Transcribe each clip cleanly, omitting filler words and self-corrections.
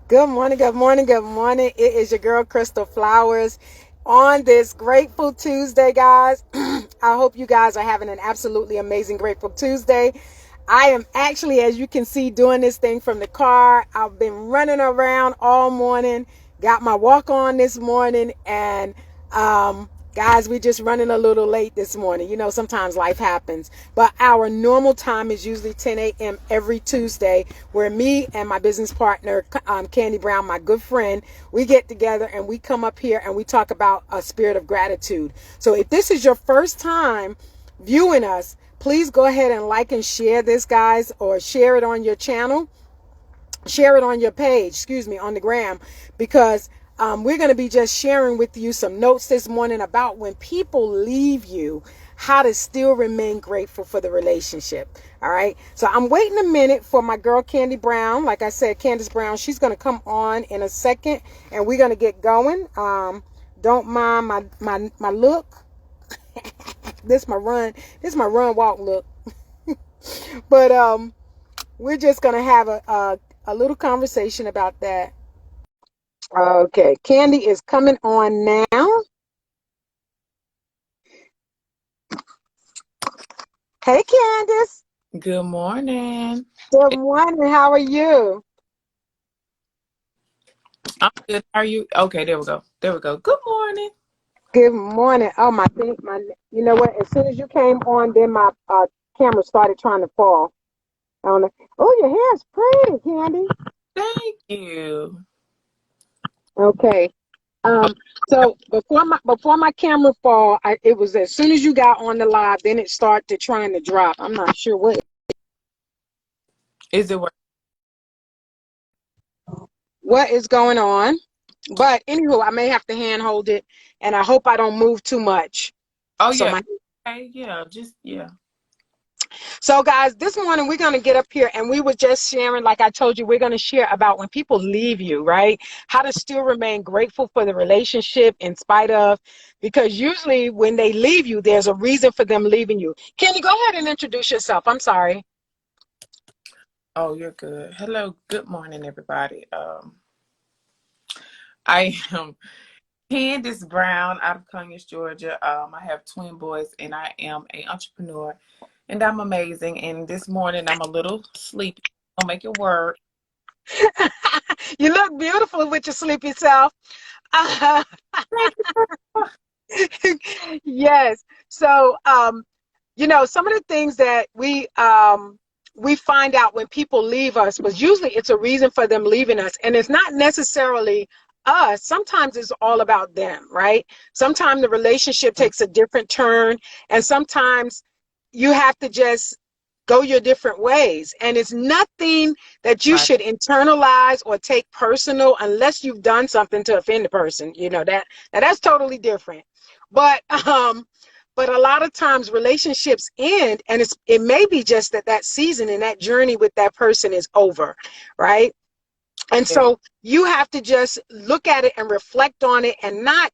Good morning, good morning, good morning. It is your girl Crystal Flowers on this Grateful Tuesday, guys. I hope you guys are having an absolutely amazing Grateful Tuesday. I am actually, as you can see, doing this thing from the car. I've been running around all morning, got my walk on this morning, and guys, we're just running a little late this morning. You know, sometimes life happens. But our normal time is usually 10 a.m. every Tuesday, where me and my business partner, Candy Brown, my good friend, we get together and we come up here and we talk about a spirit of gratitude. So if this is your first time viewing us, please go ahead and like and share this, guys, or share it on your channel. Share it on your page, on the gram, because we're going to be just sharing with you some notes this morning about when people leave you, how to still remain grateful for the relationship. All right. So I'm waiting a minute for my girl Candy Brown. Like I said, Candace Brown, she's going to come on in a second and we're going to get going. Don't mind my look. This my run walk look. But we're just going to have a little conversation about that. Okay, Candy is coming on now. Hey, Candace. Good morning. Good morning. How are you? I'm good. How are you? Okay, there we go. There we go. Good morning. Good morning. Oh my thing, my. You know what? As soon as you came on, then my camera started trying to fall. I don't know. Oh, your hair's pretty, Candy. Thank you. Okay. Um. So before my camera fall, it was as soon as you got on the live, then it started trying to drop. I'm not sure Is it work? what is going on. But anywho, I may have to hand hold it, and I hope I don't move too much. Oh So yeah. my Okay, yeah. Just yeah. so guys, this morning we're gonna get up here, and we were just sharing, like I told you, we're gonna share about when people leave you, right? How to still remain grateful for the relationship in spite of, because usually when they leave you, there's a reason for them leaving you. Can you go ahead and introduce yourself? I'm sorry. Oh, you're good. Hello. Good morning, everybody. I am Candace Brown out of Conyers, Georgia. I have twin boys, and I am an entrepreneur, and I'm amazing. And this morning I'm a little sleepy. I'll make it work. You look beautiful with your sleepy self. Thank you. Yes. So, some of the things that we find out when people leave us, was usually it's a reason for them leaving us, and it's not necessarily us. Sometimes it's all about them, right? Sometimes the relationship takes a different turn, and sometimes you have to just go your different ways, and it's nothing that you Right. should internalize or take personal unless you've done something to offend the person. You know that. Now that's totally different. But but a lot of times relationships end, and it may be just that season and that journey with that person is over, right? And Yeah. so you have to just look at it and reflect on it, and not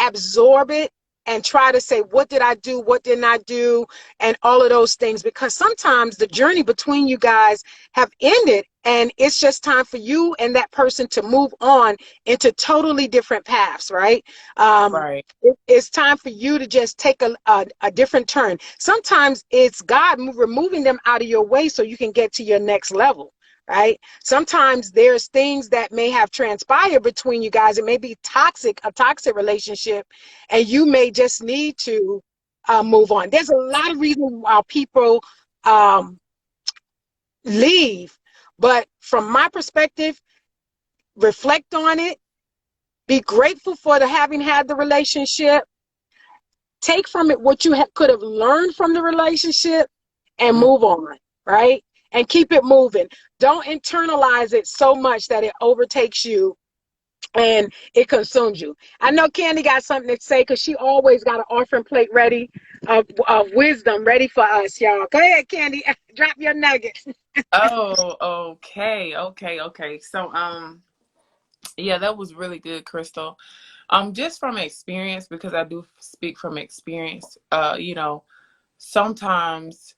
absorb it and try to say, what did I do? What didn't I do? And all of those things, because sometimes the journey between you guys have ended, and it's just time for you and that person to move on into totally different paths, right? Right. It's time for you to just take a different turn. Sometimes it's God removing them out of your way so you can get to your next level, right? Sometimes there's things that may have transpired between you guys. It may be a toxic relationship, and you may just need to move on. There's a lot of reasons why people um, leave, but from my perspective, reflect on it, be grateful for the having had the relationship, take from it what you could have learned from the relationship, and Mm. move on, right? And keep it moving. Don't internalize it so much that it overtakes you and it consumes you. I know Candy got something to say, because she always got an offering plate ready of wisdom ready for us, y'all. Go ahead, Candy. Drop your nuggets. Oh, okay. So, yeah, that was really good, Crystal. Just from experience, because I do speak from experience. Sometimes,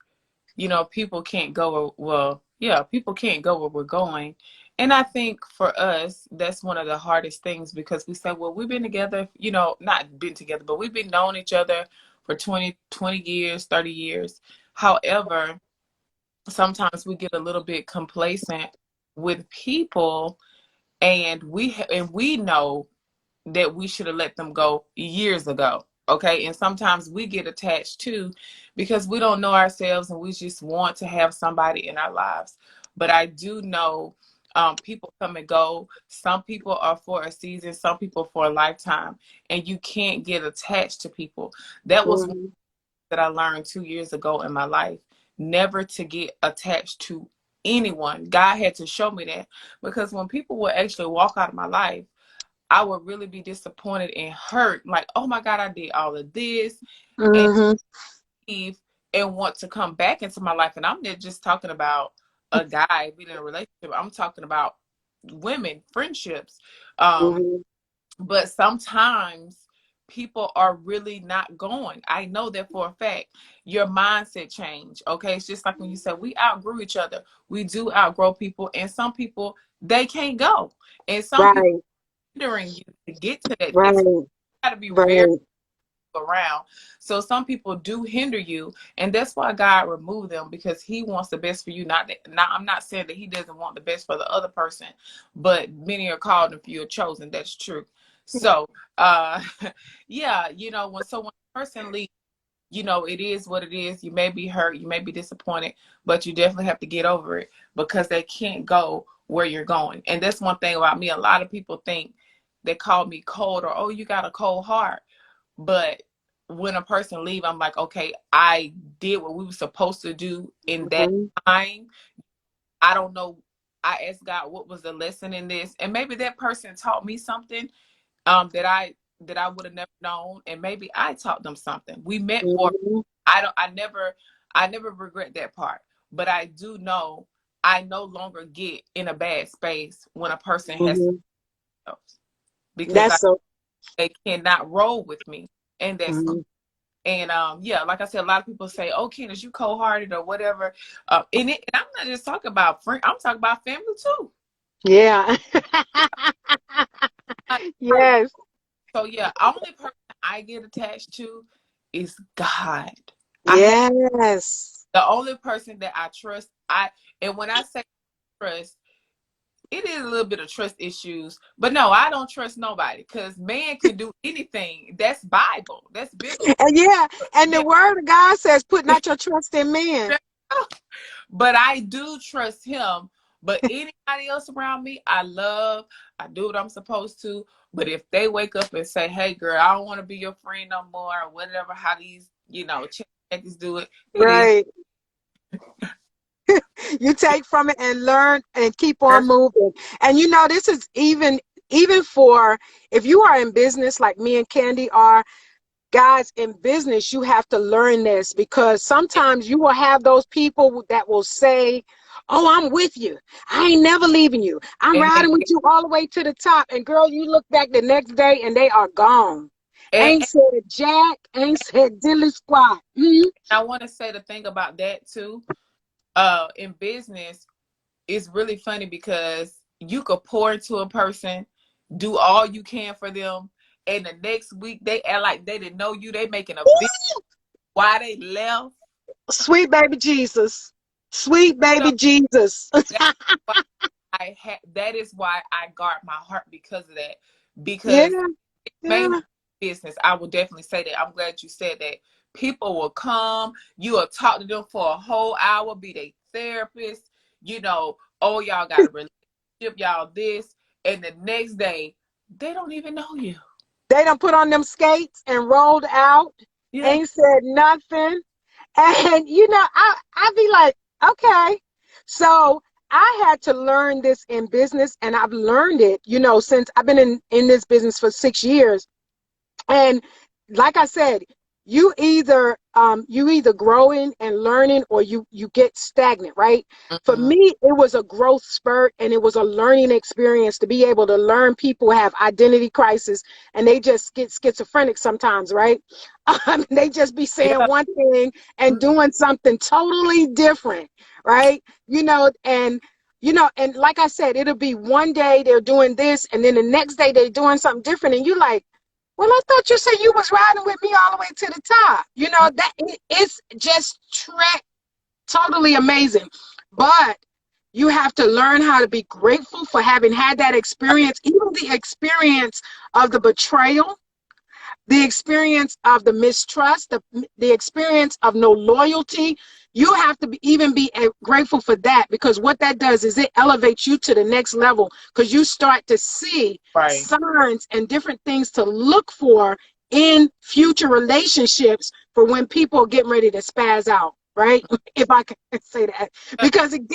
people can't go. Well, yeah, people can't go where we're going, And I think for us, that's one of the hardest things because we say, well, we've been together, you know, not been together, but we've been known each other for 20 years, 30 years. However, sometimes we get a little bit complacent with people and we know that we should have let them go years ago. Okay. And sometimes we get attached too because we don't know ourselves and we just want to have somebody in our lives. But I do know people come and go. Some people are for a season, some people for a lifetime, and you can't get attached to people. That was one Mhm. that I learned 2 years ago in my life, never to get attached to anyone. God had to show me that because when people would actually walk out of my life, I would really be disappointed and hurt. Like, oh my God, I did all of this and Mhm. leave and want to come back into my life. And I'm not just talking about a guy being in a relationship. I'm talking about women, friendships. Um, Mhm. but sometimes people are really not going. I know that for a fact. Your mindset change. Okay. It's just like when you said we outgrew each other. We do outgrow people, and some people they can't go. And some people Right. hindering you to get to that next. Right. You gotta be very Right. around. So some people do hinder you, and that's why God removed them because He wants the best for you. Not that, now, I'm not saying that He doesn't want the best for the other person, but many are called and few are chosen. That's true. So, uh, yeah, you know, when a person leaves, you know, it is what it is. You may be hurt, you may be disappointed, but you definitely have to get over it because they can't go where you're going. And that's one thing about me. A lot of people think they call me cold or, oh, you got a cold heart. But when a person leave, I'm like, okay, I did what we were supposed to do in that Mhm. time. I don't know. I asked God what was the lesson in this, and maybe that person taught me something that I would have never known, and maybe I taught them something. We met for Mhm. I never regret that part, but I do know I no longer get in a bad space when a person has Mhm. because That's so. they cannot roll with me, and that's Mhm. and yeah, like I said, a lot of people say, "Oh, Candace, you cold hearted or whatever." And I'm not just talking about friends; I'm talking about family too. Yeah. Like, Yes. so yeah, only person I get attached to is God. I have Yes. the only person that I trust. And when I say trust, it is a little bit of trust issues, but no, I don't trust nobody because man can do anything. That's Bible. That's biblical. And yeah, and the Yeah. word of God says, "Put not your trust in man." But I do trust him. But anybody else around me, I love. I do what I'm supposed to. But if they wake up and say, "Hey, girl, I don't want to be your friend no more," or whatever, how these, checkers do it, it is Right. You take from it and learn and keep on perfect. moving. And this is even for if you are in business like me and Candy are, guys, in business, you have to learn this because sometimes you will have those people that will say, "Oh, I'm with you. I ain't never leaving you. I'm And riding with you all the way to the top." And girl, you look back the next day and they are gone. Ain't and said jack, ain't said diddly squat. Mhm. I want to say the thing about that too. In business, it's really funny because you could pour into a person, do all you can for them, and the next week they act like they didn't know you. They making a big why they left. Sweet baby Jesus. Sweet So baby Jesus. that's why that is why I guard my heart because of that. Yeah, Because mainly yeah. business, I will definitely say that. I'm glad you said that. People will come, you will talk to them for a whole hour, be they therapist, oh, y'all got a relationship, y'all this, and the next day, they don't even know you. They done put on them skates and rolled out, Yeah. ain't said nothing. And I be like, okay. So I had to learn this in business, and I've learned it, since I've been in this business for 6 years. And like I said, you either growing and learning, or you get stagnant, right? For Mm-hmm. me, it was a growth spurt, and it was a learning experience to be able to learn people have identity crisis, and they just get schizophrenic sometimes, right? They just be saying Yeah. one thing and doing something totally different, right? And you know, and like I said, it'll be one day they're doing this, and then the next day they're doing something different, and you like, well, I thought you said you was riding with me all the way to the top. You know, that it's just totally amazing. But you have to learn how to be grateful for having had that experience, even the experience of the betrayal, the experience of the mistrust, the experience of no loyalty. You have to even be grateful for that, because what that does is it elevates you to the next level, because you start to see Right. signs and different things to look for in future relationships for when people are getting ready to spaz out, right? If I can say that, because it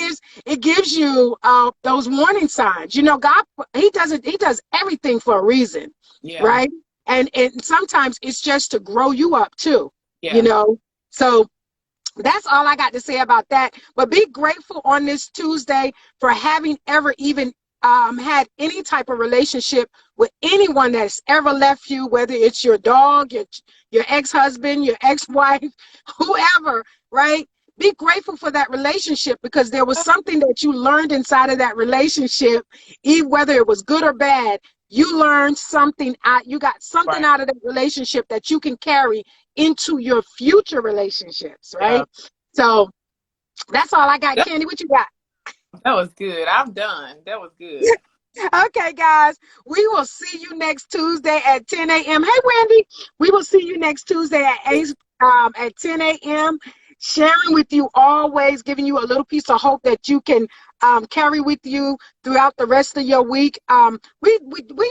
gives you those warning signs. You know, God, he does everything for a reason, Yeah. right? And sometimes it's just to grow you up too, you Yeah. know. So that's all I got to say about that. But be grateful on this Tuesday for having ever even had any type of relationship with anyone that's ever left you, whether it's your dog, your ex-husband, your ex-wife, whoever, right? Be grateful for that relationship, because there was something that you learned inside of that relationship, even whether it was good or bad. You learned something out, you got something Right. out of that relationship that you can carry into your future relationships, Yeah. right? So that's all I got. That, Candy, what you got? that was good. I'm done. That was good. Okay, guys, we will see you next Tuesday at 10 a.m. Hey, Wendy, we will see you next Tuesday at 8, at 10 a.m. Sharing with you always, giving you a little piece of hope that you can carry with you throughout the rest of your week. We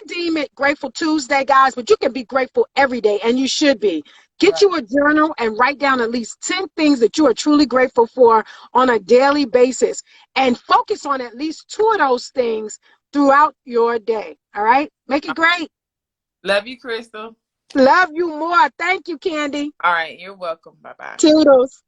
deem it Grateful Tuesday, guys, but you can be grateful every day, and you should be. Get Right. you a journal and write down at least 10 things that you are truly grateful for on a daily basis, and focus on at least 2 of those things throughout your day. All right? Make it great. Love you, Crystal. Love you more. Thank you, Candy. All right. You're welcome. Bye bye. Toodles.